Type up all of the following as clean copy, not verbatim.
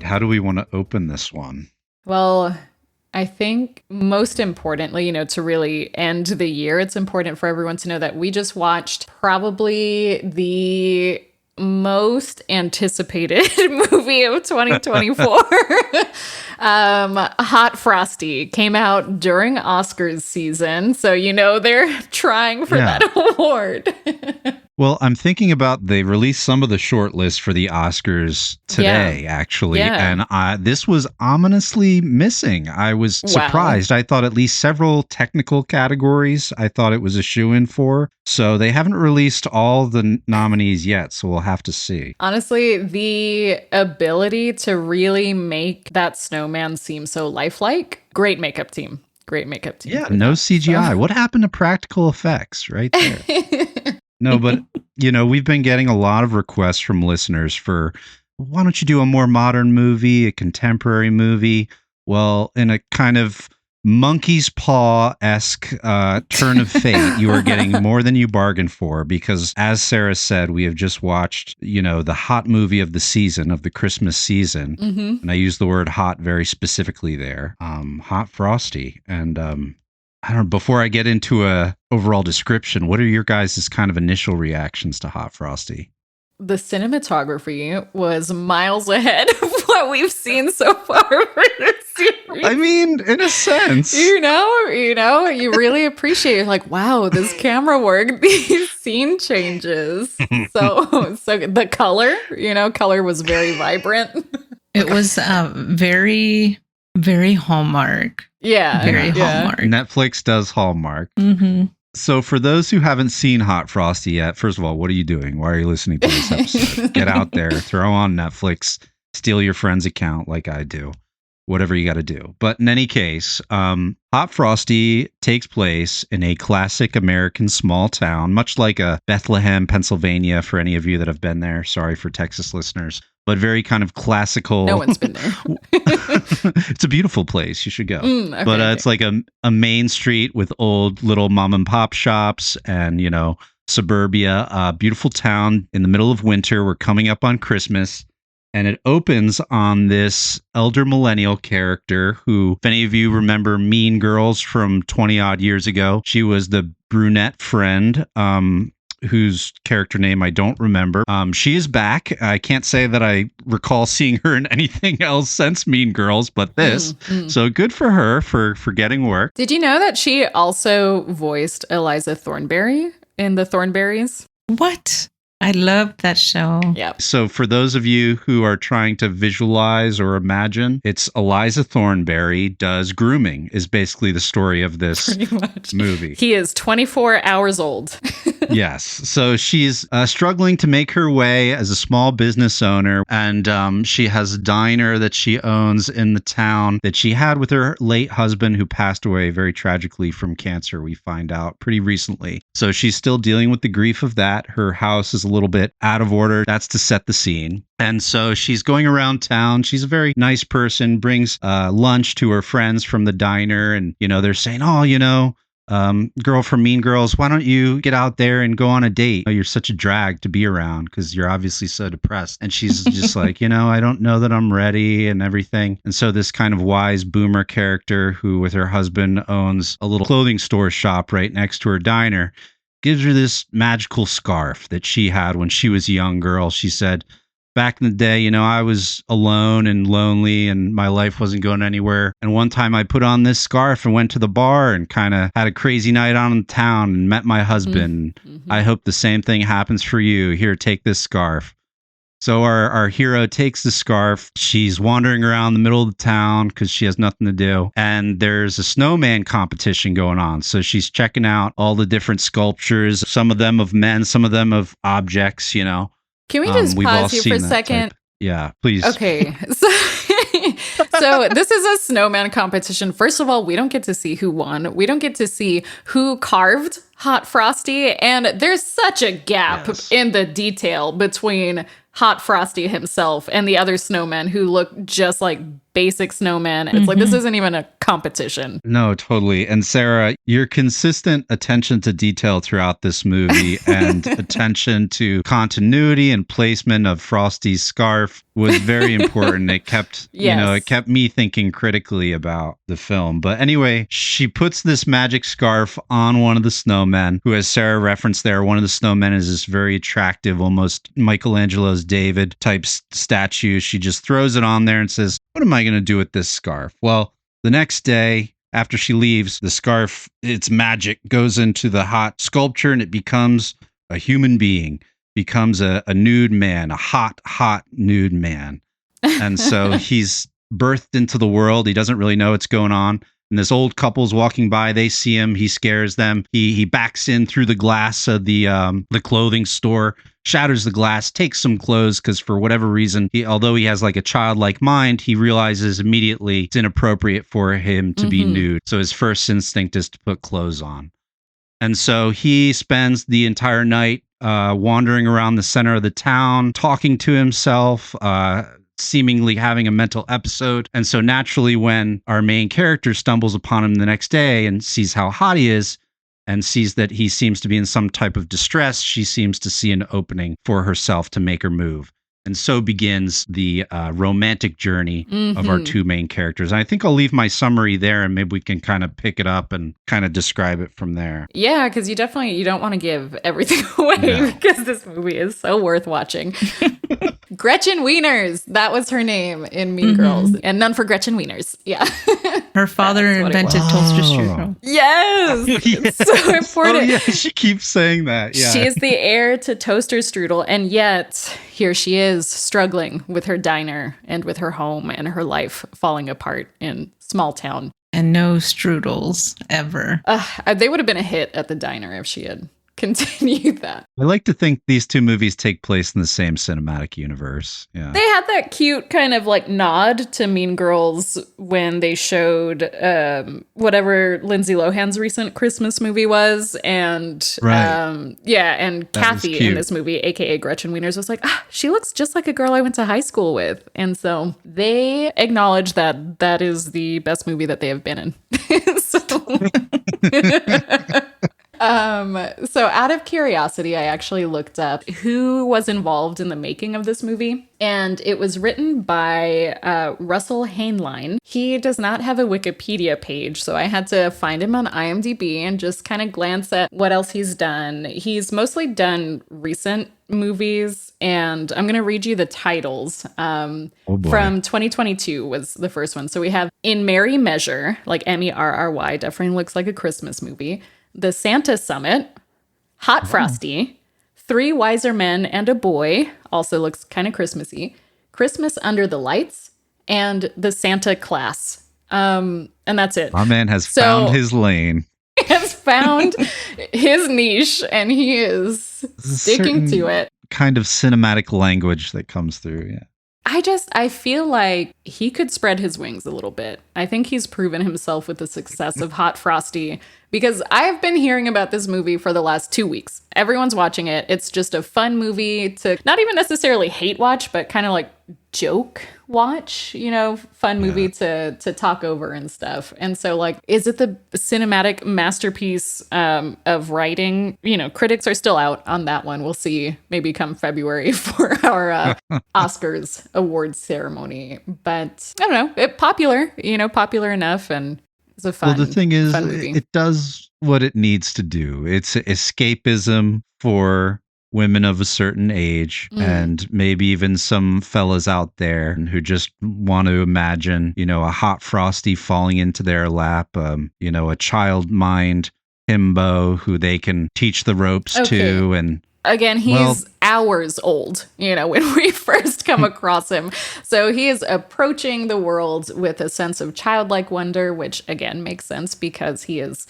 How do we want to open this one? Well, I think most importantly, to really end the year, it's important for everyone to know that we just watched probably the most anticipated movie of 2024. Hot Frosty came out during Oscars season, so they're trying for that award. Well, I'm thinking about they released some of the short list for the Oscars today, actually. Yeah. And this was ominously missing. I was surprised. I thought at least several technical categories I thought it was a shoo-in for. So they haven't released all the nominees yet, so we'll have to see. Honestly, the ability to really make that snowman seem so lifelike, great makeup team. Great makeup team. Yeah, no CGI. So. What happened to practical effects right there? No, but, we've been getting a lot of requests from listeners for, why don't you do a more modern movie, a contemporary movie? Well, in a kind of monkey's paw-esque turn of fate, you are getting more than you bargained for because, as Sarah said, we have just watched, the hot movie of the season, of the Christmas season. Mm-hmm. And I use the word hot very specifically there. Hot Frosty. And I don't know, before I get into a overall description, what are your guys' kind of initial reactions to Hot Frosty? The cinematography was miles ahead of what we've seen so far for this series. I mean, in a sense. You really appreciate it. Like, wow, this camera work, these scene changes. So the color, color was very vibrant. It was very, very Hallmark. Yeah. Very Hallmark. Netflix does Hallmark. Mm-hmm. So for those who haven't seen Hot Frosty yet, first of all, what are you doing? Why are you listening to this episode? Get out there, throw on Netflix, steal your friend's account like I do. Whatever you got to do. But in any case, Hot Frosty takes place in a classic American small town, much like a Bethlehem, Pennsylvania, for any of you that have been there. Sorry for Texas listeners. But very kind of classical. No one's been there. It's a beautiful place. You should go. Okay, but it's like a main street with old little mom and pop shops and, suburbia. Beautiful town in the middle of winter. We're coming up on Christmas. And it opens on this elder millennial character who, if any of you remember Mean Girls from 20 odd years ago, she was the brunette friend. Whose character name I don't remember. She is back. I can't say that I recall seeing her in anything else since Mean Girls, but this. So good for her for getting work. Did you know that she also voiced Eliza Thornberry in The Thornberrys? What? I love that show. Yep. So for those of you who are trying to visualize or imagine, it's Eliza Thornberry does grooming is basically the story of this movie. He is 24 hours old. Yes. So she's struggling to make her way as a small business owner. And she has a diner that she owns in the town that she had with her late husband who passed away very tragically from cancer, we find out pretty recently. So she's still dealing with the grief of that. Her house is a little bit out of order. That's to set the scene. And so she's going around town. She's a very nice person, brings lunch to her friends from the diner. And, they're saying, girl from Mean Girls, why don't you get out there and go on a date? You're such a drag to be around because you're obviously so depressed. And she's just like, I don't know that I'm ready and everything. And so this kind of wise boomer character who with her husband owns a little clothing store shop right next to her diner gives her this magical scarf that she had when she was a young girl. She said, back in the day, I was alone and lonely and my life wasn't going anywhere. And one time I put on this scarf and went to the bar and kind of had a crazy night out in town and met my husband. Mm-hmm. I hope the same thing happens for you. Here, take this scarf. So our hero takes the scarf. She's wandering around the middle of the town because she has nothing to do. And there's a snowman competition going on. So she's checking out all the different sculptures, some of them of men, some of them of objects, Can we just pause here for a second? Yeah, please. Okay. So this is a snowman competition. First of all, we don't get to see who won. We don't get to see who carved Hot Frosty, and there's such a gap in the detail between Hot Frosty himself and the other snowmen who look just like basic snowmen. It's like, this isn't even a competition. No, totally. And Sarah, your consistent attention to detail throughout this movie and attention to continuity and placement of Frosty's scarf was very important. It kept, it kept me thinking critically about the film. But anyway, she puts this magic scarf on one of the snowmen, who, as Sarah referenced there, one of the snowmen is this very attractive, almost Michelangelo's David type statue. She just throws it on there and says, what am I going to do with this scarf? Well, the next day, after she leaves, the scarf, its magic goes into the hot sculpture and it becomes a human being, becomes a nude man, a hot nude man. And so he's birthed into the world. He doesn't really know what's going on. And this old couple's walking by. They see him. He scares them. He backs in through the glass of the clothing store, shatters the glass, takes some clothes because for whatever reason, although he has like a childlike mind, he realizes immediately it's inappropriate for him to be nude. So his first instinct is to put clothes on. And so he spends the entire night wandering around the center of the town, talking to himself, seemingly having a mental episode. And so naturally, when our main character stumbles upon him the next day and sees how hot he is and sees that he seems to be in some type of distress, she seems to see an opening for herself to make her move. And so begins the romantic journey of our two main characters. And I think I'll leave my summary there and maybe we can kind of pick it up and kind of describe it from there. Yeah, because you don't want to give everything away because this movie is so worth watching. Gretchen Wieners, that was her name in Mean Girls. And none for Gretchen Wieners. Yeah. Her father invented toaster strudel. Yes. It's so important. Oh, yeah, she keeps saying that. Yeah. She is the heir to toaster strudel. And yet here she is struggling with her diner and with her home and her life falling apart in small town. And no strudels ever. They would have been a hit at the diner if she had continued that. I like to think these two movies take place in the same cinematic universe. Yeah. They had that cute kind of like nod to Mean Girls when they showed whatever Lindsay Lohan's recent Christmas movie was. And and Kathy in this movie, aka Gretchen Wieners, was like, she looks just like a girl I went to high school with. And so they acknowledge that that is the best movie that they have been in. So out of curiosity, I actually looked up who was involved in the making of this movie, and it was written by Russell Hainline. He does not have a Wikipedia page, so I had to find him on IMDb and just kind of glance at what else he's done. He's mostly done recent movies, and I'm going to read you the titles. From 2022 was the first one. So we have In Merry Measure, like Merry, definitely looks like a Christmas movie. The Santa Summit, Hot Frosty, Three Wiser Men and a Boy, also looks kind of Christmassy, Christmas Under the Lights, and The Santa Class. And that's it. My man has found his lane. He has found his niche, and he is sticking to it. Kind of cinematic language that comes through, yeah. I feel like he could spread his wings a little bit. I think he's proven himself with the success of Hot Frosty, because I've been hearing about this movie for the last 2 weeks. Everyone's watching it. It's just a fun movie to not even necessarily hate watch, but kind of like joke watch, fun movie to talk over and stuff. And so like, is it the cinematic masterpiece of writing? Critics are still out on that one. We'll see maybe come February for our Oscars awards ceremony. But I don't know, popular enough, and it's a fun. Well, the thing is, movie. It does what it needs to do. It's escapism for women of a certain age, and maybe even some fellas out there who just want to imagine, a hot Frosty falling into their lap, a child mind himbo who they can teach the ropes to. And again, he's hours old, when we first come across him. So he is approaching the world with a sense of childlike wonder, which again makes sense because he is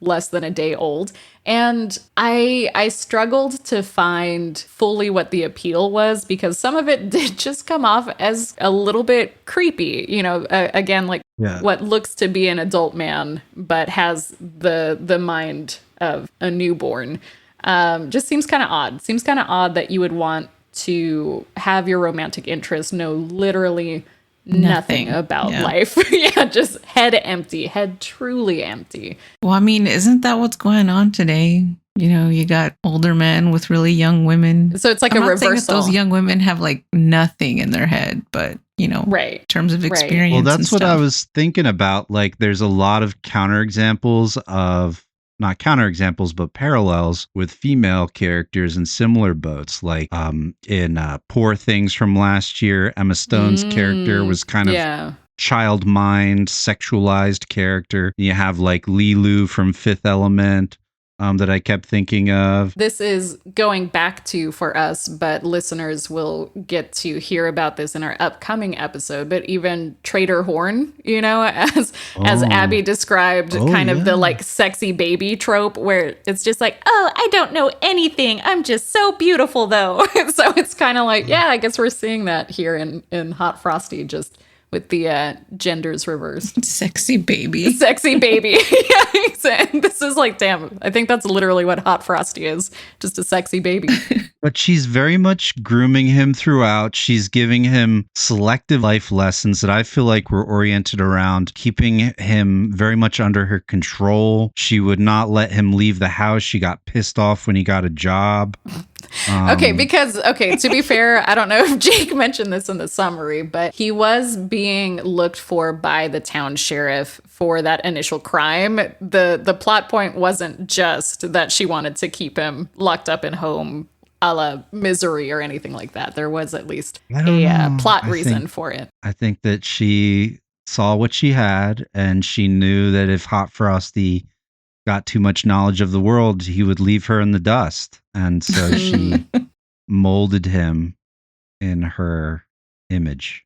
less than a day old. And I struggled to find fully what the appeal was, because some of it did just come off as a little bit creepy, again, like what looks to be an adult man, but has the mind of a newborn. Just seems kind of odd. Seems kind of odd that you would want to have your romantic interest know literally nothing about life. Yeah, just head truly empty. Well, I mean, isn't that what's going on today? You know, you got older men with really young women. So it's like I'm a not saying that reversal. those young women have like nothing in their head, but you know, right. in terms of experience. Well, that's and what stuff. I was thinking about. Like, there's a lot of counterexamples of not counterexamples, but parallels with female characters in similar boats. Like in Poor Things from last year, Emma Stone's character was kind of child mind, sexualized character. You have like Lilu from Fifth Element. That I kept thinking of. This is going back to for us, but listeners will get to hear about this in our upcoming episode. But even Trader Horn, you know, as Abby described, kind of the like sexy baby trope where it's just like, oh, I don't know anything. I'm just so beautiful though. So it's kind of like, yeah, I guess we're seeing that here in Hot Frosty, just with the genders reversed. Sexy baby. Sexy baby. Yeah, this is like, damn, I think that's literally what Hot Frosty is. Just a sexy baby. But she's very much grooming him throughout. She's giving him selective life lessons that I feel like were oriented around keeping him very much under her control. She would not let him leave the house. She got pissed off when he got a job. To be fair, I don't know if Jake mentioned this in the summary, but he was being looked for by the town sheriff for that initial crime. The plot point wasn't just that she wanted to keep him locked up in home a la Misery or anything like that. There was at least a plot reason for it. I think that she saw what she had, and she knew that if Hot Frosty got too much knowledge of the world, he would leave her in the dust. And so she molded him in her image.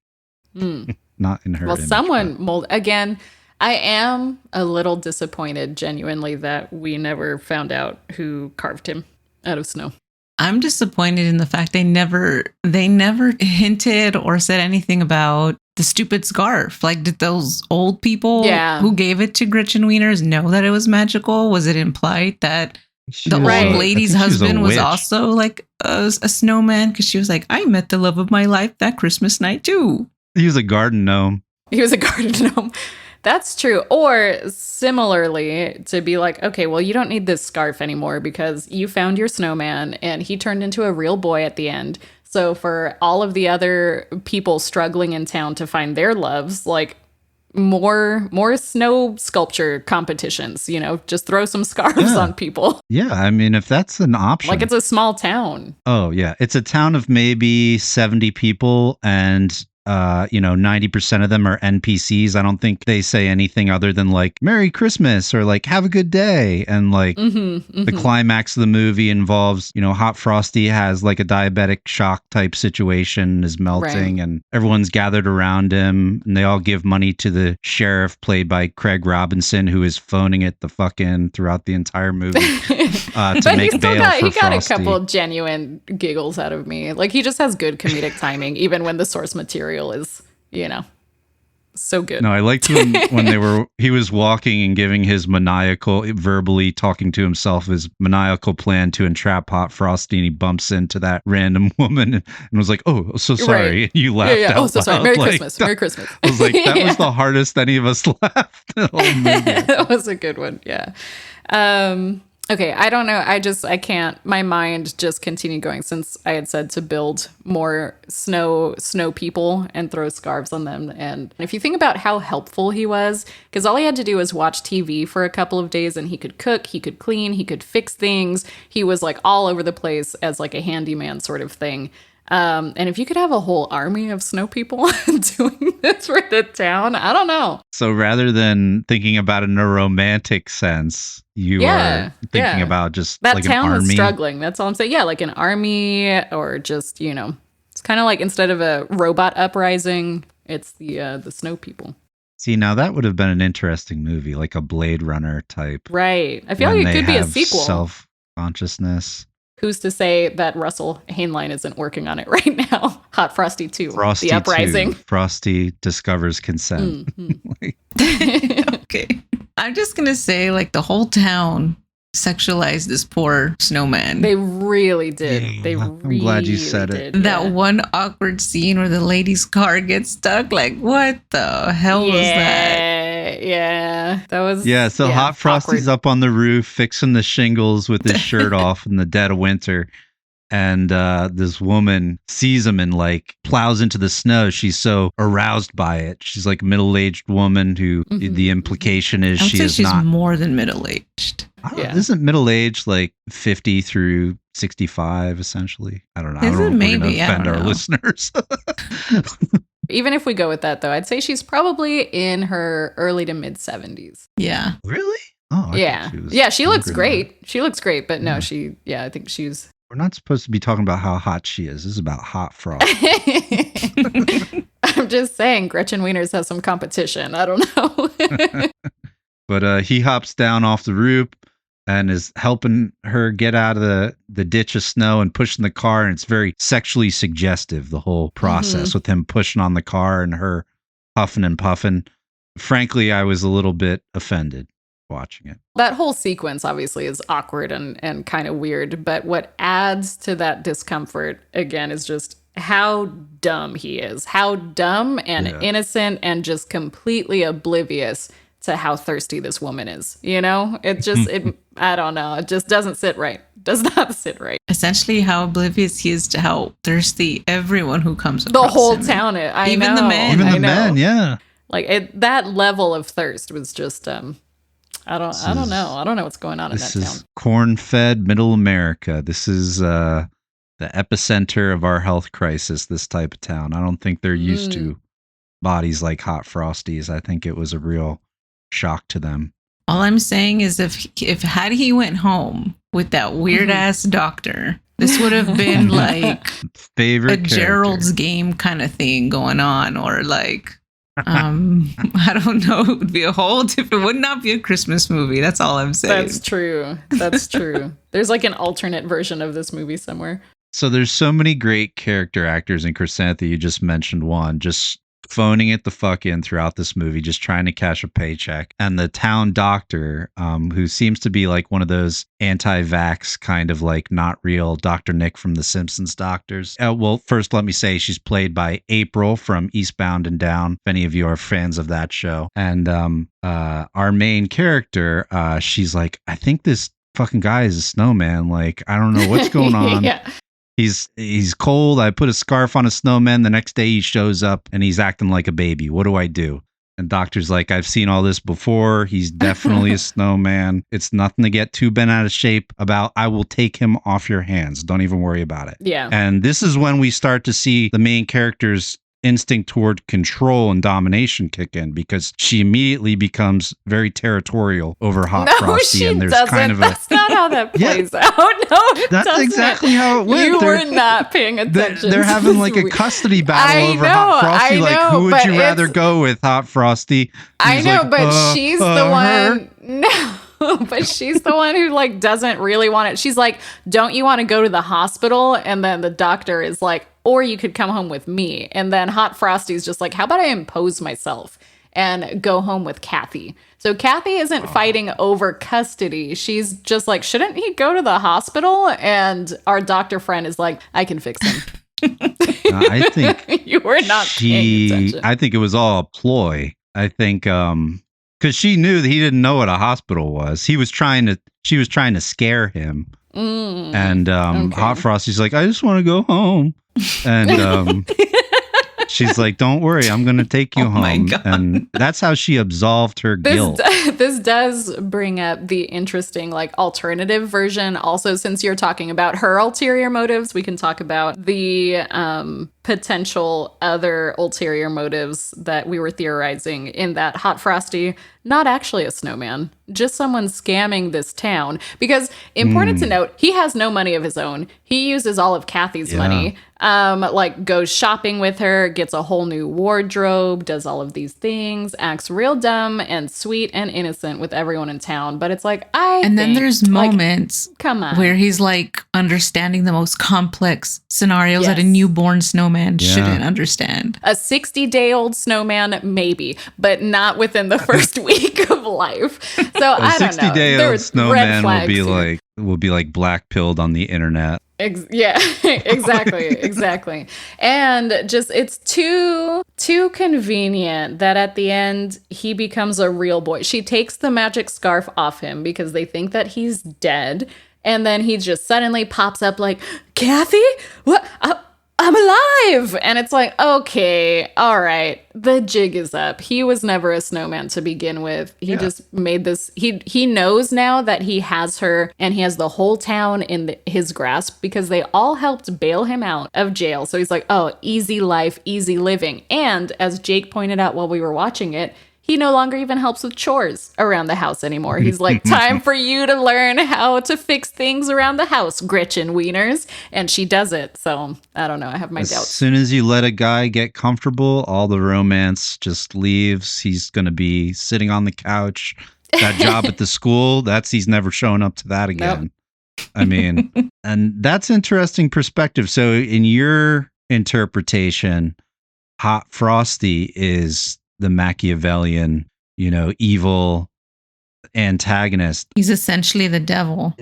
Not in her image. Well, someone molded. Again, I am a little disappointed, genuinely, that we never found out who carved him out of snow. I'm disappointed in the fact they never hinted or said anything about the stupid scarf. Like, did those old people who gave it to Gretchen Wieners know that it was magical? Was it implied that the old lady's husband was also like a snowman? Because she was like, I met the love of my life that Christmas night too. He was a garden gnome. That's true. Or similarly, to be like, okay, well, you don't need this scarf anymore because you found your snowman and he turned into a real boy at the end. So for all of the other people struggling in town to find their loves, like more snow sculpture competitions, you know, just throw some scarves on people. Yeah, I mean, if that's an option. Like, it's a small town. Oh, yeah. It's a town of maybe 70 people, and 90% of them are NPCs. I don't think they say anything other than like Merry Christmas or like have a good day. And like the climax of the movie involves, Hot Frosty has like a diabetic shock type situation, is melting, and everyone's gathered around him, and they all give money to the sheriff played by Craig Robinson, who is phoning it the fuck in throughout the entire movie to make bail for he got Frosty. A couple of genuine giggles out of me. Like, he just has good comedic timing, even when the source material is, so good. No, I liked when he was walking and giving his verbally talking to himself, his maniacal plan to entrap Hot Frosty, and he bumps into that random woman and was like, "Oh, so sorry." Right. You laughed out Oh, so sorry. loud. Merry Christmas. Merry Christmas. I was like, that was the hardest any of us laughed the whole movie. That was a good one. Yeah. Okay, I don't know. I can't. My mind just continued going since I had said to build more snow people and throw scarves on them. And if you think about how helpful he was, because all he had to do was watch TV for a couple of days, and he could cook, he could clean, he could fix things. He was like all over the place as like a handyman sort of thing. And if you could have a whole army of snow people doing this for the town, I don't know. So rather than thinking about it in a romantic sense, you are thinking about just that like town an army. Was struggling. That's all I'm saying. Yeah, like an army, or just, it's kind of like instead of a robot uprising, it's the snow people. See, now that would have been an interesting movie, like a Blade Runner type. Right. I feel like it could be a sequel. Self-consciousness. Who's to say that Russell Hainline isn't working on it right now? Hot Frosty 2, Frosty The Uprising. 2. Frosty discovers consent. Okay. I'm just going to say, like, the whole town sexualize this poor snowman. They really did. Yeah, I'm glad you said it. That one awkward scene where the lady's car gets stuck. Like, what the hell was that? Yeah, that was. Yeah, so Hot Frosty's up on the roof fixing the shingles with his shirt off in the dead of winter. And this woman sees him and like plows into the snow. She's so aroused by it. She's like a middle-aged woman who the implication is she's not more than middle-aged. Isn't middle-aged like 50 through 65 essentially? I don't know. I don't know if we're gonna offend our listeners. Even if we go with that though, I'd say she's probably in her early to mid 70s. Yeah. Really? Oh, yeah. She looks great. She looks great, but no, I think she's. We're not supposed to be talking about how hot she is. This is about Hot Frosty. I'm just saying, Gretchen Wieners has some competition. I don't know. But he hops down off the roof and is helping her get out of the ditch of snow and pushing the car. And it's very sexually suggestive, the whole process with him pushing on the car and her huffing and puffing. Frankly, I was a little bit offended watching it. That whole sequence obviously is awkward and kind of weird, but what adds to that discomfort again is just how dumb he is. How dumb and innocent and just completely oblivious to how thirsty this woman is. You know? It just I don't know. It just doesn't sit right. Does not sit right. Essentially how oblivious he is to how thirsty everyone who comes across the whole him. town is. Even the men. Even the men, yeah. Like that level of thirst was just I don't know. I don't know what's going on in that town. This is corn-fed middle America. This is the epicenter of our health crisis, this type of town. I don't think they're used to bodies like Hot Frosty's. I think it was a real shock to them. All I'm saying is if had he went home with that weird-ass doctor, this would have been like favorite a Gerald's Game kind of thing going on, or like... I don't know. It would be a whole different. It would not be a Christmas movie. That's all I'm saying. That's true. That's true. There's like an alternate version of this movie somewhere. So there's so many great character actors in Chrysanthemum. You just mentioned one, just phoning it the fuck in throughout this movie, just trying to cash a paycheck. And the town doctor, who seems to be like one of those anti-vax kind of like not real Dr. Nick from The Simpsons doctors. Well, first let me say she's played by April from Eastbound and Down, if any of you are fans of that show. And our main character, she's like, I think this fucking guy is a snowman. Like, I don't know what's going on. Yeah. He's cold. I put a scarf on a snowman. The next day he shows up and he's acting like a baby. What do I do? And doctor's like, I've seen all this before. He's definitely a snowman. It's nothing to get too bent out of shape about. I will take him off your hands. Don't even worry about it. Yeah. And this is when we start to see the main character's instinct toward control and domination kick in, because she immediately becomes very territorial over Hot Frosty. She and there's doesn't. kind of That's not how that plays out. No, that's doesn't. Exactly how it went. You were not paying attention. They're having like a custody battle over Hot Frosty. Like, who would you rather go with, Hot Frosty? I know, like, but she's the one. No. But she's the one who like doesn't really want it. She's like, don't you want to go to the hospital? And then the doctor is like, or you could come home with me. And then Hot Frosty's just like, how about I impose myself and go home with Kathy? So Kathy isn't fighting over custody. She's just like, shouldn't he go to the hospital? And our doctor friend is like, I can fix him. I think you were not paying attention. I think it was all a ploy. I think because she knew that he didn't know what a hospital was. She was trying to scare him. And Hot Frosty's like, I just want to go home. And she's like, don't worry, I'm going to take you home. And that's how she absolved her guilt. This does bring up the interesting like alternative version. Also, since you're talking about her ulterior motives, we can talk about the potential other ulterior motives that we were theorizing, in that Hot Frosty, not actually a snowman, just someone scamming this town. Because important to note, he has no money of his own. He uses all of Kathy's money, like goes shopping with her, gets a whole new wardrobe, does all of these things, acts real dumb and sweet and innocent with everyone in town. But it's like, then there's moments come on, where he's like understanding the most complex scenarios that a newborn snowman snowman shouldn't understand. A 60-day-old snowman, maybe, but not within the first week of life. So I don't know. 60-day-old snowman will be like black-pilled on the internet. Yeah, exactly. And just it's too convenient that at the end he becomes a real boy. She takes the magic scarf off him because they think that he's dead, and then he just suddenly pops up like, Kathy, what? I'm alive. And it's like, okay, all right, the jig is up. He was never a snowman to begin with. He just made this. He knows now that he has her and he has the whole town in his grasp because they all helped bail him out of jail. So he's like, oh, easy life, easy living. And as Jake pointed out while we were watching it, he no longer even helps with chores around the house anymore. He's like, time for you to learn how to fix things around the house, Gretchen Wieners. And she does it. So I don't know. I have my doubts. As soon as you let a guy get comfortable, all the romance just leaves. He's going to be sitting on the couch. That job at the school, he's never showing up to that again. Nope. I mean, and that's interesting perspective. So in your interpretation, Hot Frosty is the Machiavellian, evil antagonist. He's essentially the devil.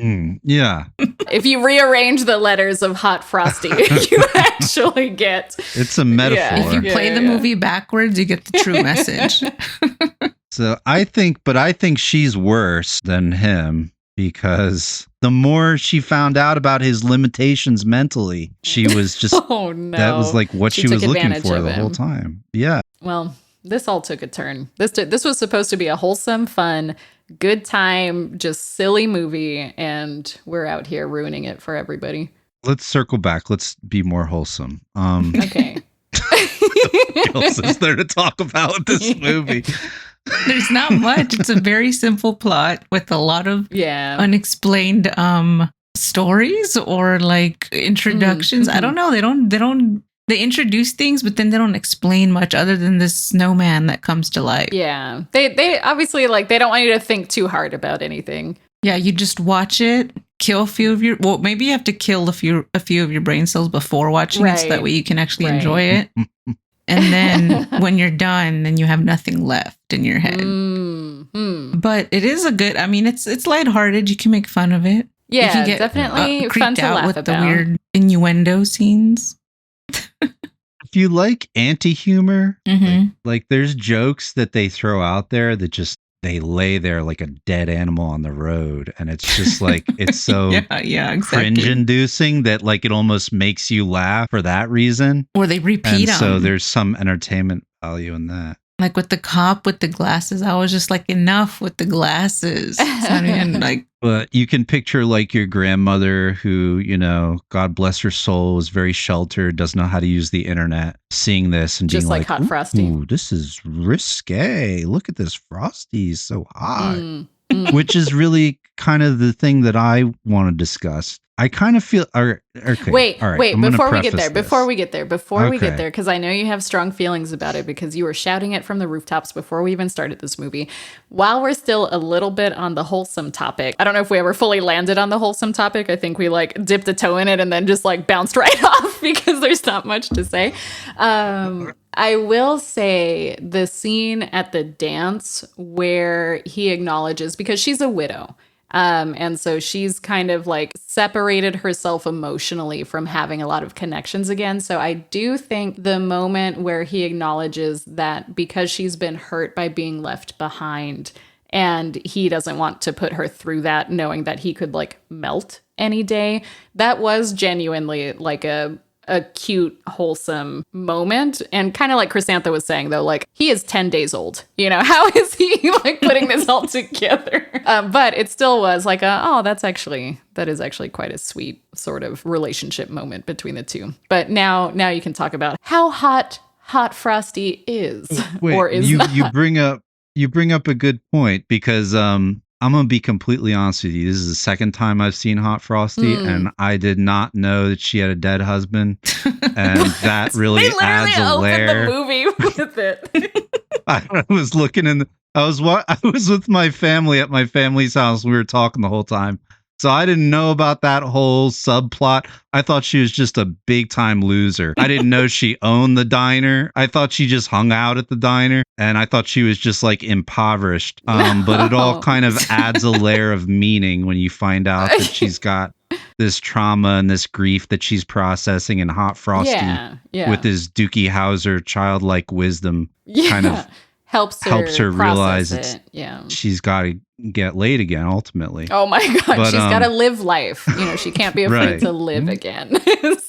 Yeah. If you rearrange the letters of Hot Frosty, you actually get... It's a metaphor. Yeah. If you play the movie backwards, you get the true message. So I think she's worse than him because the more she found out about his limitations mentally, she was just... Oh, no. That was like what she was looking for the whole time. Yeah. Well... This all took a turn. This was supposed to be a wholesome, fun, good time, just silly movie, and we're out here ruining it for everybody. Let's circle back. Let's be more wholesome. Okay. What else is there to talk about this movie? There's not much. It's a very simple plot with a lot of unexplained stories or like introductions. I don't know. They introduce things, but then they don't explain much other than this snowman that comes to life. Yeah. They obviously they don't want you to think too hard about anything. Yeah, you just watch it, kill a few of maybe you have to kill a few of your brain cells before watching it so that way you can actually enjoy it. And then when you're done, then you have nothing left in your head. But it is it's lighthearted. You can make fun of it. Yeah, you can get, definitely fun to laugh with about. The weird innuendo scenes. If you like anti-humor, like there's jokes that they throw out there that just they lay there like a dead animal on the road, and it's just like it's so exactly. cringe-inducing that like it almost makes you laugh for that reason. Or they repeat them. So there's some entertainment value in that. Like with the cop with the glasses, I was just like, enough with the glasses. But you can picture like your grandmother who, God bless her soul, is very sheltered, doesn't know how to use the internet, seeing this and just being like Hot Frosty. Ooh, this is risque. Look at this Frosty, he's so hot. Which is really kind of the thing that I want to discuss. I kind of feel... Okay, wait, before we get there, Okay. because I know you have strong feelings about it because you were shouting it from the rooftops before we even started this movie. While we're still a little bit on the wholesome topic, I don't know if we ever fully landed on the wholesome topic. I think we dipped a toe in it and then just bounced right off because there's not much to say. I will say the scene at the dance where he acknowledges, because she's a widow, and so she's kind of separated herself emotionally from having a lot of connections again. So I do think the moment where he acknowledges that because she's been hurt by being left behind and he doesn't want to put her through that, knowing that he could melt any day, that was genuinely a cute, wholesome moment. And kind of like Chrysantha was saying, though, he is 10 days old. How is he putting this all together? But it still was that is actually quite a sweet sort of relationship moment between the two. But now you can talk about how hot Frosty is. Wait, or is not. You bring up a good point because I'm going to be completely honest with you. This is the second time I've seen Hot Frosty, and I did not know that she had a dead husband. And that really adds a layer. The movie with it. I was looking I was with my family at my family's house. We were talking the whole time. So I didn't know about that whole subplot. I thought she was just a big time loser. I didn't know she owned the diner. I thought she just hung out at the diner, and I thought she was just like impoverished. But it all kind of adds a layer of meaning when you find out that she's got this trauma and this grief that she's processing, and Hot Frosty with his Dookie Howser childlike wisdom kind of helps her realize she's got to get laid again ultimately. Oh my God, she's got to live life. She can't be afraid to live again.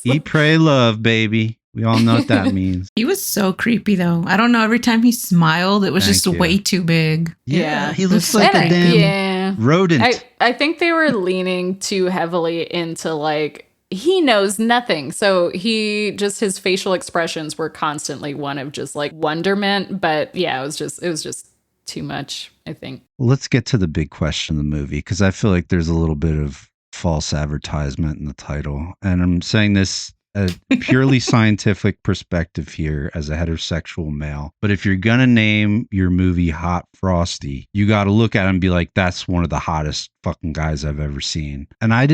Eat, pray, love, baby. We all know what that means. He was so creepy though. I don't know. Every time he smiled, it was way too big. Yeah, he looks like a damn rodent. I think they were leaning too heavily into like, he knows nothing. So his facial expressions were constantly one of just like wonderment. But yeah, it was just too much, I think. Let's get to the big question of the movie, because I feel like there's a little bit of false advertisement in the title. And I'm saying this a purely scientific perspective here as a heterosexual male. But if you're going to name your movie Hot Frosty, you got to look at him and be like, that's one of the hottest fucking guys I've ever seen. And I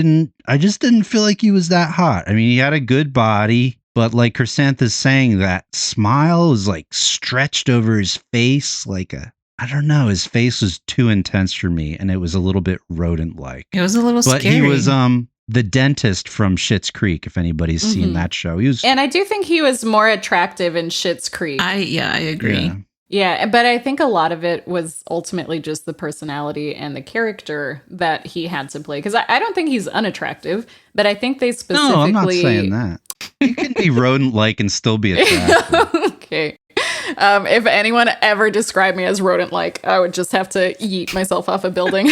just didn't feel like he was that hot. I mean, he had a good body, but like Chrysanthus saying, that smile was like stretched over his face like I don't know. His face was too intense for me, and it was a little bit rodent-like. It was a little scary. But he was the dentist from Schitt's Creek, if anybody's seen that show. And I do think he was more attractive in Schitt's Creek. I agree. Yeah, but I think a lot of it was ultimately just the personality and the character that he had to play. Because I don't think he's unattractive, but I think they specifically... No, I'm not saying that. You can be rodent-like and still be attractive. Okay. If anyone ever described me as rodent-like, I would just have to yeet myself off a building.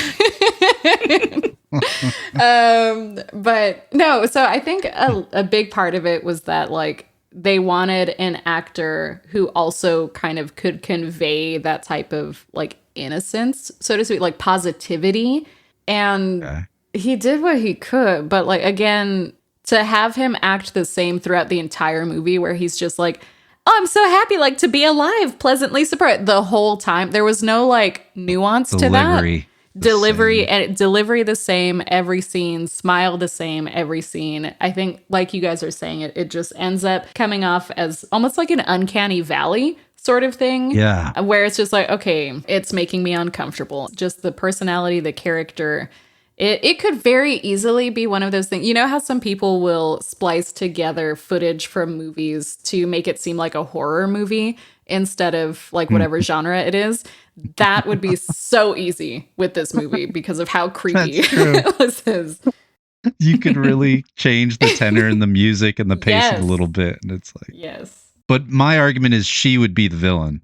But no, so I think a big part of it was that like they wanted an actor who also kind of could convey that type of like innocence, so to speak, like positivity. And he did what he could, but like, again, to have him act the same throughout the entire movie where he's just like, oh, I'm so happy, like, to be alive, pleasantly surprised the whole time. There was no like nuance to that. Delivery the same every scene, smile the same every scene. I think, like you guys are saying, it just ends up coming off as almost like an uncanny valley sort of thing. Yeah. Where it's just like, okay, it's making me uncomfortable. Just the personality, the character. It could very easily be one of those things. You know how some people will splice together footage from movies to make it seem like a horror movie instead of like whatever genre it is? That would be so easy with this movie because of how creepy this is. You could really change the tenor and the music and the pacing a little bit. And it's like... Yes. But my argument is she would be the villain.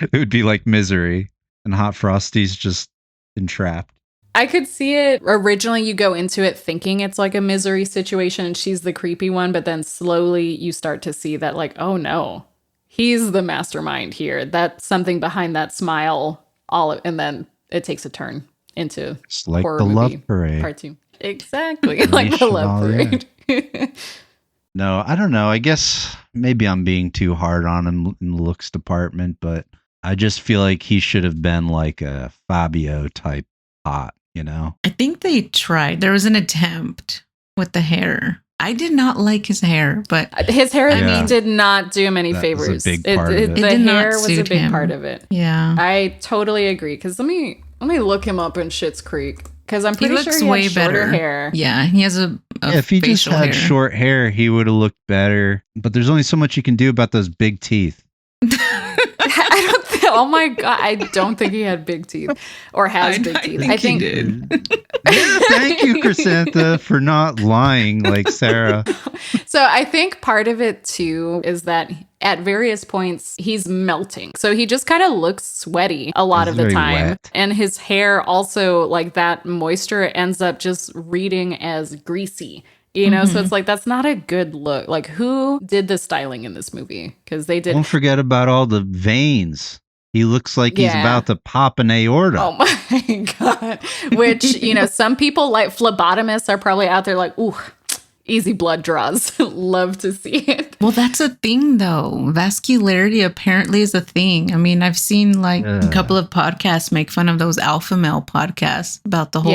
It would be like Misery, and Hot Frosty's just entrapped. I could see it. Originally, you go into it thinking it's like a Misery situation and she's the creepy one, but then slowly you start to see that like, oh no, he's the mastermind here. That's something behind that smile. And then it takes a turn into it's like horror the movie Love Parade. Part 2. Exactly, like the Love Parade. No, I don't know. I guess maybe I'm being too hard on him in the looks department, but I just feel like he should have been like a Fabio type hot. You know, I think they tried. There was an attempt with the hair. I did not like his hair, but his hair did not do him any favors. Was a big part of it. The hair was a big part of it. Yeah, I totally agree. Because let me look him up in Schitt's Creek. Because I'm pretty sure he has shorter hair. Yeah, he has a if he just had short hair, he would have looked better. But there's only so much you can do about those big teeth. Oh my God, I don't think he had big teeth or has big teeth. I think he did. Thank you, Chrysantha, for not lying like Sarah. So I think part of it too is that at various points he's melting. So he just kind of looks sweaty a lot of the time. Wet. And his hair also, like that moisture ends up just reading as greasy. You know, so it's like, that's not a good look. Like, who did the styling in this movie? Because they did. Don't forget about all the veins. He looks like he's about to pop an aorta. Oh my God. Which, you know, some people like phlebotomists are probably out there like, ooh, easy blood draws. Love to see it. Well, that's a thing, though. Vascularity apparently is a thing. I mean, I've seen like a couple of podcasts make fun of those alpha male podcasts about the whole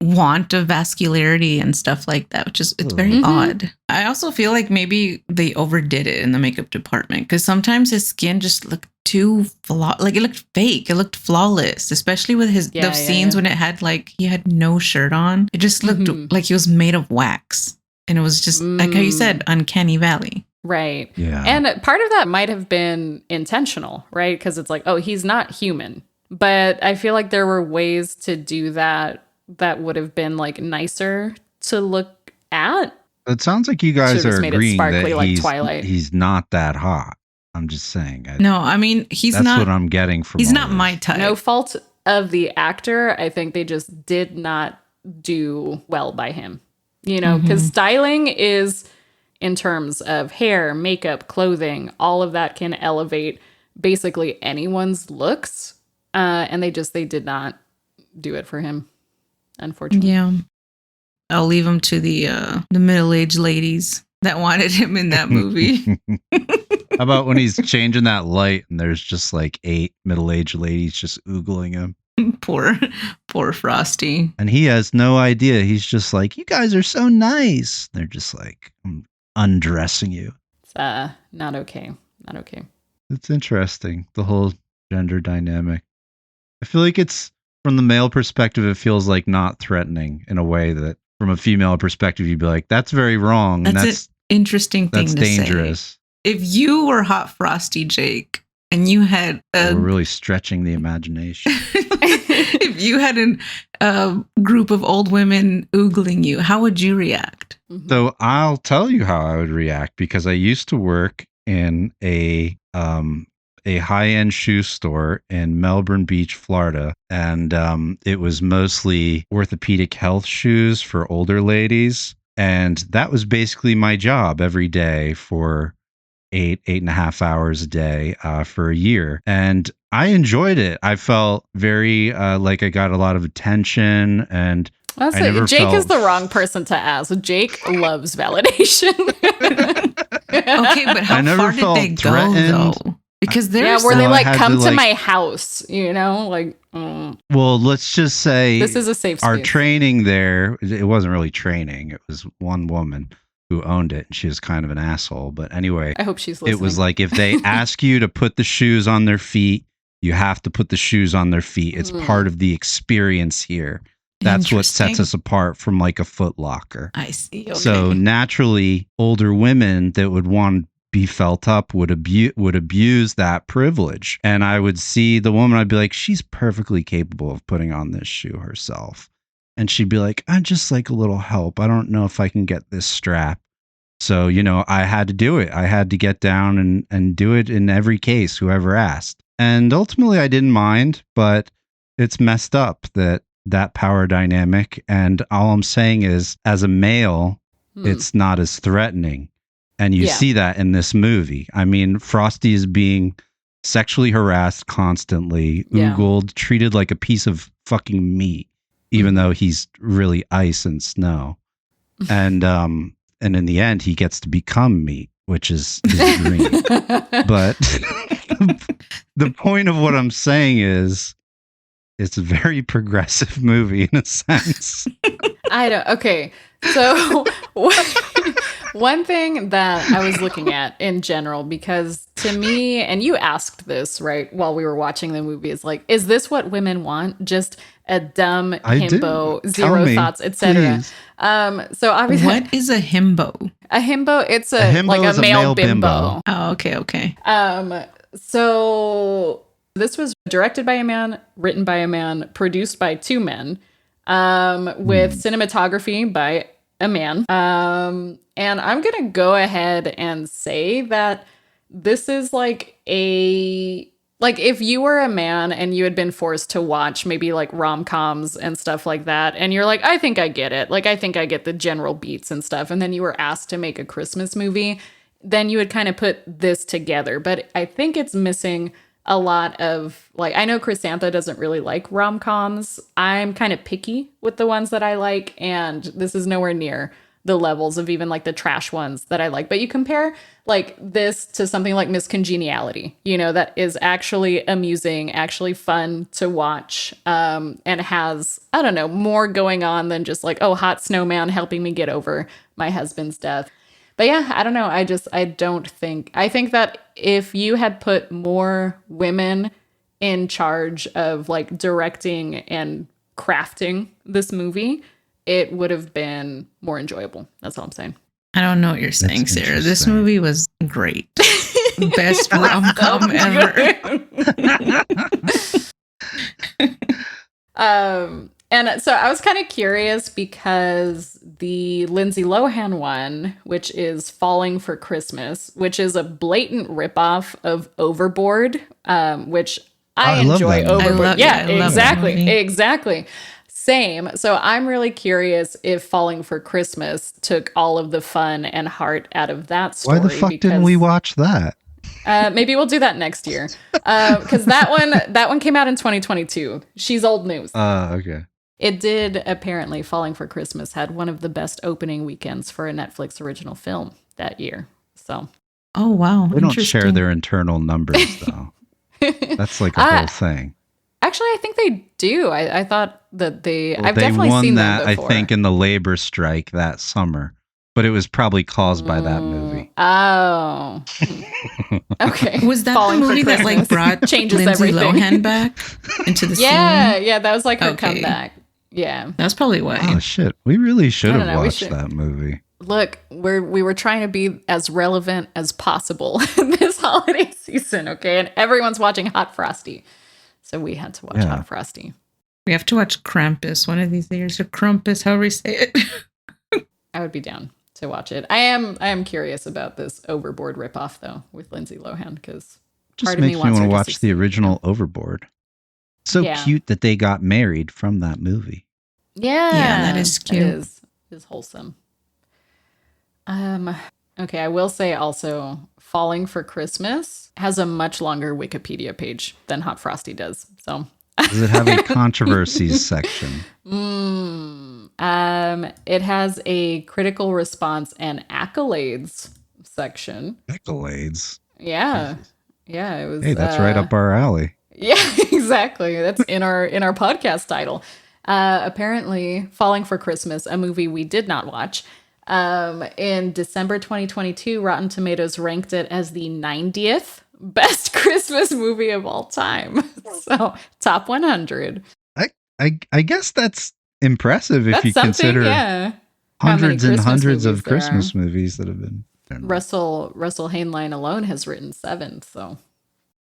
want of vascularity and stuff like that, which is, it's very odd. I also feel like maybe they overdid it in the makeup department because sometimes his skin just looked too like it looked fake. It looked flawless, especially with those scenes when it had like he had no shirt on. It just looked like he was made of wax. And it was just, like how you said, uncanny valley. Right. Yeah. And part of that might have been intentional, right? Because it's like, oh, he's not human. But I feel like there were ways to do that that would have been like nicer to look at. It sounds like you guys are agreeing that like he's not that hot. I'm just saying. No, I mean, that's what I'm getting from he's not my type. No fault of the actor. I think they just did not do well by him. You know, because styling is, in terms of hair, makeup, clothing, all of that can elevate basically anyone's looks. And they did not do it for him, unfortunately. Yeah. I'll leave him to the middle-aged ladies that wanted him in that movie. How about when he's changing that light and there's just like 8 middle-aged ladies just oogling him? Poor Frosty. And he has no idea. He's just like, you guys are so nice. They're just like, I'm undressing you. It's not okay. Not okay. It's interesting, the whole gender dynamic. I feel like it's, from the male perspective, it feels like not threatening in a way that from a female perspective, you'd be like, that's very wrong. That's an interesting thing to say. That's dangerous. If you were hot Frosty, Jake, and you had we're really stretching the imagination. If you had a group of old women oogling you, how would you react? So I'll tell you how I would react, because I used to work in a high-end shoe store in Melbourne Beach, Florida, and it was mostly orthopedic health shoes for older ladies, and that was basically my job every day for 8.5 hours a day for a year. And I enjoyed it. I felt very like I got a lot of attention, and Jake is the wrong person to ask. Jake loves validation. Okay, but how far did they go though? Because there's where they like come to my house, you know, like. Well, let's just say this is a safe space. Our training there, it wasn't really training. It was one woman who owned it, and she was kind of an asshole. But anyway, I hope she's listening. It was like, if they ask you to put the shoes on their feet, you have to put the shoes on their feet. It's part of the experience here. That's what sets us apart from like a Foot Locker. I see. Okay. So naturally, older women that would want to be felt up would abuse that privilege. And I would see the woman, I'd be like, she's perfectly capable of putting on this shoe herself. And she'd be like, I'd just like a little help. I don't know if I can get this strap. So, you know, I had to do it. I had to get down and do it in every case, whoever asked. And ultimately, I didn't mind, but it's messed up that power dynamic. And all I'm saying is, as a male, it's not as threatening. And you see that in this movie. I mean, Frosty is being sexually harassed constantly, oogled, treated like a piece of fucking meat, even though he's really ice and snow. And in the end, he gets to become meat, which is his dream. But the point of what I'm saying is, it's a very progressive movie in a sense. Okay. So one thing that I was looking at in general, because to me, and you asked this, right, while we were watching the movie, is like, is this what women want? Just a dumb himbo, zero thoughts, etc. So obviously, what is a himbo? A himbo, it's a male bimbo. Oh, okay. So this was directed by a man, written by a man, produced by 2 men, with cinematography by a man. And I'm going to go ahead and say that this is like if you were a man and you had been forced to watch maybe like rom-coms and stuff like that, and you're like, I think I get it. Like, I think I get the general beats and stuff. And then you were asked to make a Christmas movie, then you would kind of put this together. But I think it's missing a lot of, like, I know Chrysantha doesn't really like rom-coms. I'm kind of picky with the ones that I like, and this is nowhere near the levels of even like the trash ones that I like. But you compare like this to something like Miss Congeniality, that is actually amusing, actually fun to watch, and has, I don't know, more going on than just like, oh, hot snowman helping me get over my husband's death. But yeah, I don't know. I think that if you had put more women in charge of like directing and crafting this movie, it would have been more enjoyable. That's all I'm saying. I don't know what you're saying, Sarah. This movie was great. Best rom-com ever. And so I was kind of curious because the Lindsay Lohan one, which is Falling for Christmas, which is a blatant ripoff of Overboard, which I enjoy Overboard. Exactly. Same. So I'm really curious if Falling for Christmas took all of the fun and heart out of that story. Why the fuck didn't we watch that? Maybe we'll do that next year. Because that one came out in 2022. She's old news. Okay. It did, apparently, Falling for Christmas had one of the best opening weekends for a Netflix original film that year. So. Oh, wow. They don't share their internal numbers, though. That's like a whole thing. Actually, I think they do. I thought that I've definitely seen that before. I think in the labor strike that summer, but it was probably caused by that movie. Oh, okay. Was that the movie that like brought changes Lindsay everything. Lohan back into the scene? Yeah, that was like her comeback. Yeah, that's probably why. Oh shit, we really should have watched that movie. Look, we were trying to be as relevant as possible this holiday season, okay? And everyone's watching Hot Frosty. So we had to watch Hot Frosty. We have to watch Krampus one of these years, or Krampus, however you say it. I would be down to watch it. I am curious about this Overboard ripoff though with Lindsay Lohan because part of me wants to watch the original Overboard. So cute that they got married from that movie. Yeah, that is cute. It is wholesome. Okay, I will say also, Falling for Christmas has a much longer Wikipedia page than Hot Frosty does. So does it have a controversies section? It has a critical response and accolades section. Accolades? Yeah. Yeah, it was. Hey, that's right up our alley. Yeah, exactly. That's in our podcast title. Apparently, Falling for Christmas, a movie we did not watch. In December 2022, Rotten Tomatoes ranked it as the 90th best Christmas movie of all time. So, top 100. I guess that's impressive if you consider hundreds and hundreds of Christmas movies that have been. Russell Hainline alone has written 7, so.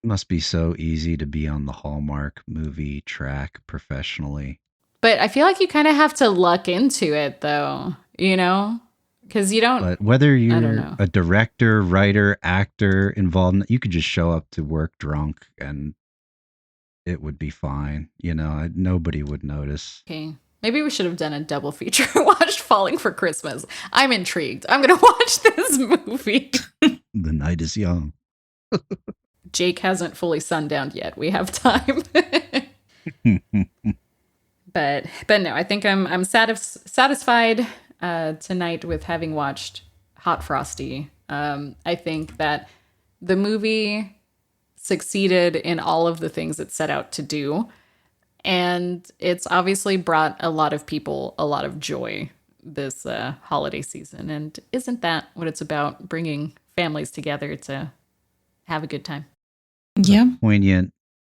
It must be so easy to be on the Hallmark movie track professionally. But I feel like you kind of have to luck into it, though, because you don't. But whether you're a director, writer, actor involved, you could just show up to work drunk and it would be fine. Nobody would notice. Okay. Maybe we should have done a double feature. Watched Falling for Christmas. I'm intrigued. I'm going to watch this movie. The night is young. Jake hasn't fully sundowned yet. We have time. But no, I think I'm satisfied tonight with having watched Hot Frosty. I think that the movie succeeded in all of the things it set out to do. And it's obviously brought a lot of people a lot of joy this holiday season. And isn't that what it's about? Bringing families together to have a good time. Yeah. Poignant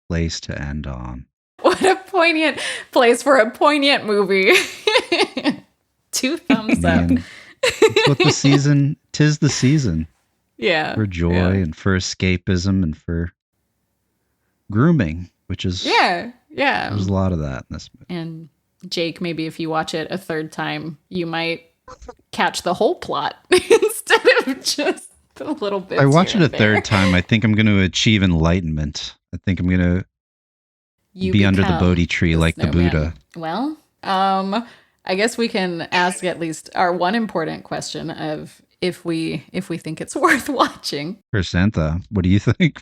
place to end on. What a poignant place for a poignant movie. 2 thumbs up. It's what the season, 'tis the season. Yeah. For joy and for escapism and for grooming, which is. Yeah. There's a lot of that in this movie. And Jake, maybe if you watch it a third time, you might catch the whole plot instead of just a little bit. I watch it a third time. I think I'm going to achieve enlightenment. I think I'm going to be under the Bodhi tree like the Buddha. Well, I guess we can ask at least our one important question of if we think it's worth watching. For Santa, what do you think?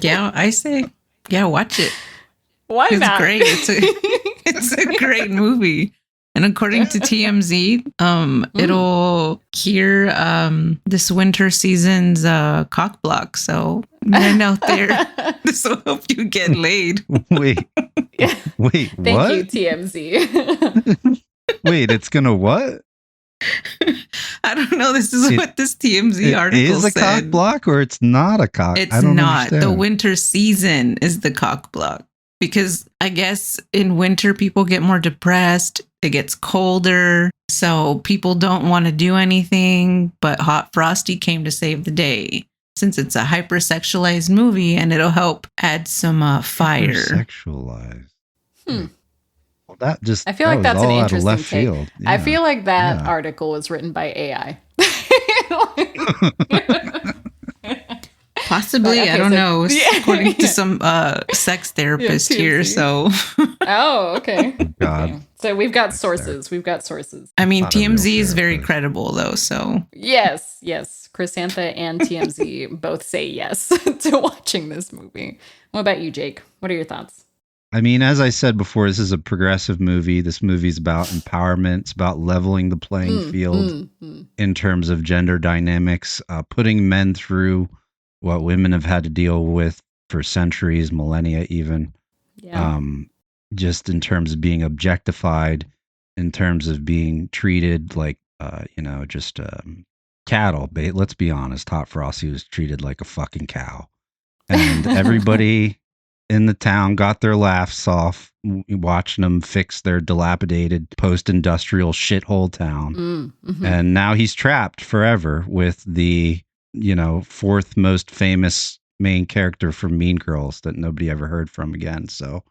Yeah, I say, watch it. Why not? It's great. It's a great movie. And according to TMZ, it'll cure this winter season's cock block. So men out there, this will help you get laid. Wait, Thank what? you, TMZ. Wait, it's gonna what? I don't know. This is what this TMZ article said. Is a cock block or it's not a cock? It's not. Understand. The winter season is the cock block. Because I guess in winter, people get more depressed. It gets colder. So people don't want to do anything. But Hot Frosty came to save the day. Since it's a hypersexualized movie and it'll help add some fire. Hypersexualized. Well, that just, I feel like that's an interesting take. Field. Yeah. I feel like that article was written by AI. Possibly, okay, I don't know. According to some sex therapist here, so. Oh, okay. God. Okay. So we've got sources. I mean, TMZ is very credible, though. So yes, Chrysantha and TMZ both say yes to watching this movie. What about you, Jake? What are your thoughts? I mean, as I said before, this is a progressive movie. This movie's about empowerment. It's about leveling the playing field in terms of gender dynamics, putting men through what women have had to deal with for centuries, millennia even. Yeah. Just in terms of being objectified, in terms of being treated like, just cattle. Let's be honest, Hot Frosty was treated like a fucking cow. And everybody in the town got their laughs off watching them fix their dilapidated post-industrial shithole town. And now he's trapped forever with the, fourth most famous main character from Mean Girls that nobody ever heard from again. So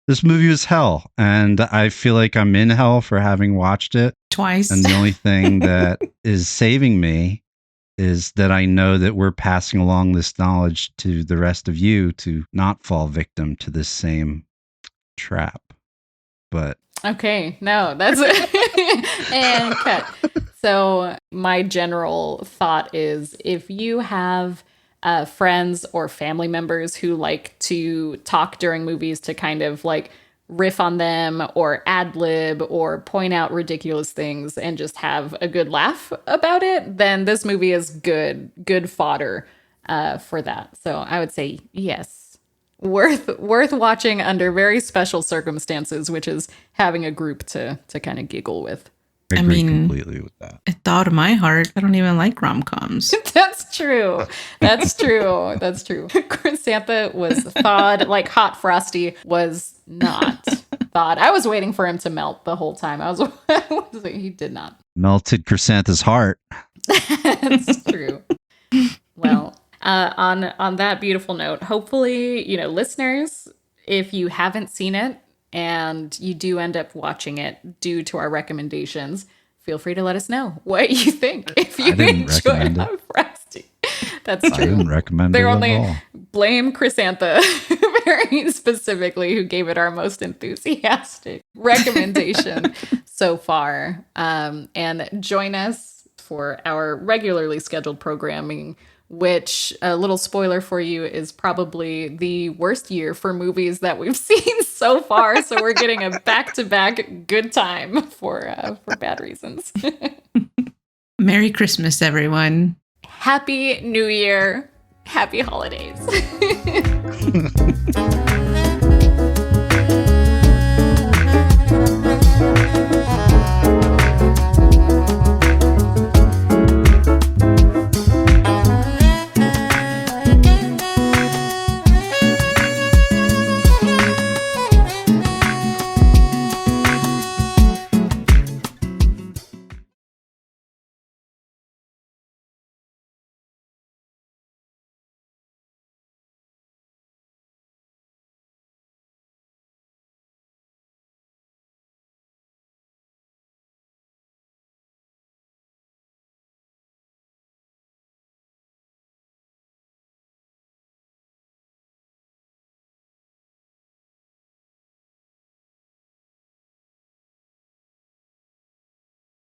this movie was hell. And I feel like I'm in hell for having watched it twice. And the only thing that is saving me is that I know that we're passing along this knowledge to the rest of you to not fall victim to this same trap. But okay, no, that's it. And cut. So my general thought is if you have friends or family members who like to talk during movies to kind of like riff on them or ad lib or point out ridiculous things and just have a good laugh about it, then this movie is good fodder for that. So I would say yes, worth watching under very special circumstances, which is having a group to kind of giggle with. I agree completely with that. It thawed my heart. I don't even like rom-coms. That's true. Chrysantha was thawed like Hot Frosty was not thawed. I was waiting for him to melt the whole time. I was like, he did not. Melted Chrysantha's heart. That's true. Well, on that beautiful note, hopefully, listeners, if you haven't seen it, and you do end up watching it due to our recommendations, feel free to let us know what you think. If you enjoyed Hot Frosty. That's true. I didn't recommend it at all. Blame Chrysantha very specifically, who gave it our most enthusiastic recommendation so far. And join us for our regularly scheduled programming, which, a little spoiler for you, is probably the worst year for movies that we've seen so far. So we're getting a back-to-back good time for bad reasons. Merry Christmas, everyone. Happy New Year. Happy holidays.